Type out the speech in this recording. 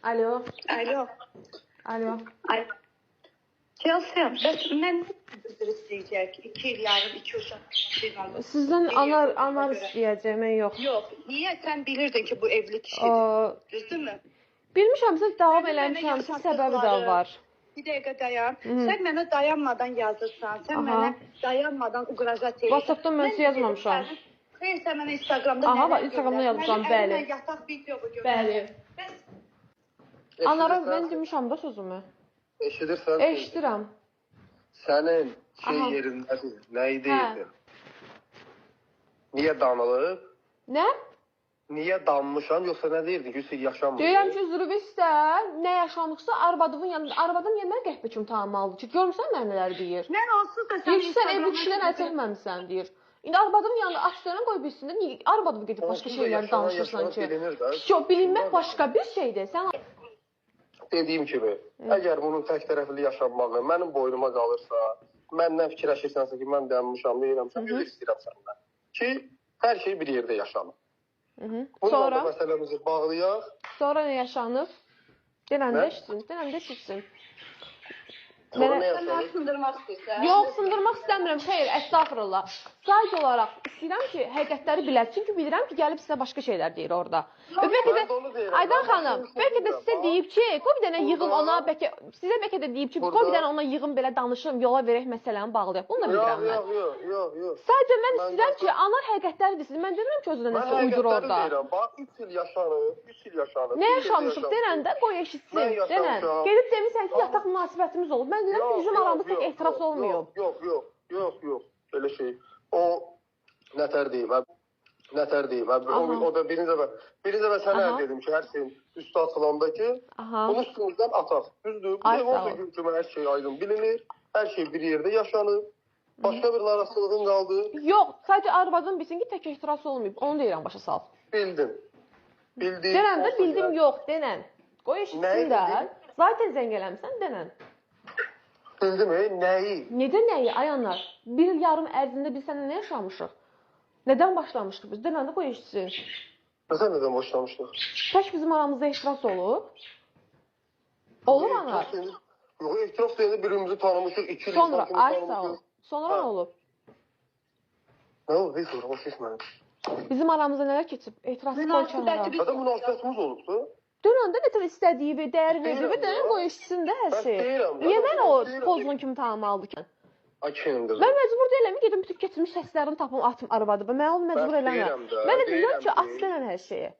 Alo. Alo. Alo. Alo. Gəlsəm, bəs mən üzr istəyəcək. 2 il yarım, 2 uşaq. Sizdən anar istəyəcəm, mən yox. Yox, niyə sən bilirdin ki, bu evli kişidir? Düzdürmü? Bilmişəm, siz davam eləmişəm, siz səbəbi də var. Bir dəqiqə dayan. Sən mənə dayanmadan yazırsan, sən mənə dayanmadan uqraja teyirsən. WhatsApp-dan mən siz yazmamışam. Xeyr, sən mənə Instagramda Aha, Instagramda yazmışam, bəli. Mən yataq videomu görürəm. Bəli. Anara mən demişəm də sözümü. Eşidirsən? Eşidirəm. Sənin yerindədir, nə idi? Niyə danılıb? Nə? Niyə danmışam, yoxsa nə deyirdin ki, siz yaşamır? Deyirəm ki, üzrü istər, nə yaşamışsa arvadımın yanında, arvadım yemək qəhbə kimi tamamladı ki, görmüsən mən nələr deyir? Mən onsuz da deyir ki, sən evli kişidən əl çəkməmisən, deyir. İndi arvadımın yanında aksiyonu qoy bilsin də, niyə arvadım gedib başqa şeylər danışırsan ki? Yox, bilinmək başqa bir şeydir. Sən Dediyim kimi, əgər bunun tək tərəfli yaşanmağı mənim boynuma qalırsa, məndən fikirləşirsənsə ki, mən dayanmışam, deyirəmsə, üzr istəyirəm səndən. Ki, hər şey bir yerdə yaşanır. Bununla da məsələmizi bağlayaq. Sonra nə yaşanıb? Denəndə eşitsin, denəndə eşitsin. Sonra nə yaşanıb? Sən sındırmaq istəyirsən? Yox, sındırmaq istəmirəm, xeyr, əstəğfurullah. Sadəcə olaraq istəyirəm ki, həqiqətləri bilək. Çünki bilirəm ki, gəlib sizə başqa şeylər deyir orada. Bəlkə də, Aydan xanım, bəlkə də sizə deyib ki, qoy bir dənə yığın ona, sizə bəlkə də deyib ki, qoy bir dənə ona yığın belə danışım, yola verək məsələni bağlayaq. Bunu da bilirəm mən. Yox. Sadəcə mən istəyirəm ki, anar həqiqətləri desin. Mən demirəm ki, özünə nəsə uydur orada. Mən həqiqətləri deyirəm, bax, 3 il yaşanıb, 3 il yaşanıb. Nə yaşamışıq denəndə, qoy eşitsin, denən. Gedib demirsən ki, yataq münasibətimiz olub. Mən deyirəm ki, bizim aramızda tək ehtiras olmuyor. Yox, belə şey. O, nətər deyim, o da birinci dəfə sənə dedim ki, hər şeyin üstü açılanda ki, bunu üstümüzdən ataq. Düzdür, bu gün hər şey aydın bilinir, hər şey bir yerdə yaşanır, başqa bir narasılığın qaldı. Yox, sadəcə arvadın bilsin ki, tək ehtiras olmayıb, onu deyirəm başa sal. Bildim. Denən də bildim yox, denən. Qoy eşitsin də, zaten zəng eləmişsən, denən. Bildim, nəyi? Necə nəyi, ayanlar? 1 il yarım ərzində biz sənə nə yaşamışıq? Nədən başlamışdıq biz? Denən də qoy eşitsin. Nədən başlamışdıq? Tək bizim aramızda ehtiras olub. Olur anar? Yox, ehtiras deyəndə birimizi tanımışıq, 2 il sonra, ay sağ ol. Sonra nə olub? Nə olub? Heç sonra, başlayış mənim. Bizim aramızda nələr keçib? Ehtirası qoy kənara. Hədə münasibətimiz olubdu. Dönəndə nə tər istədiyi və dəyər verdiyi və dənə qoy eşitsin də hər şey. Niyə mən o pozğun kimi tamamladı ki? Mən məcbur deyiləm, gedim bütün keçmiş səslərini tapım, atım arvadı. Mən onu məcbur eləməm. Mən də deyirəm ki, at denən hər şeyi.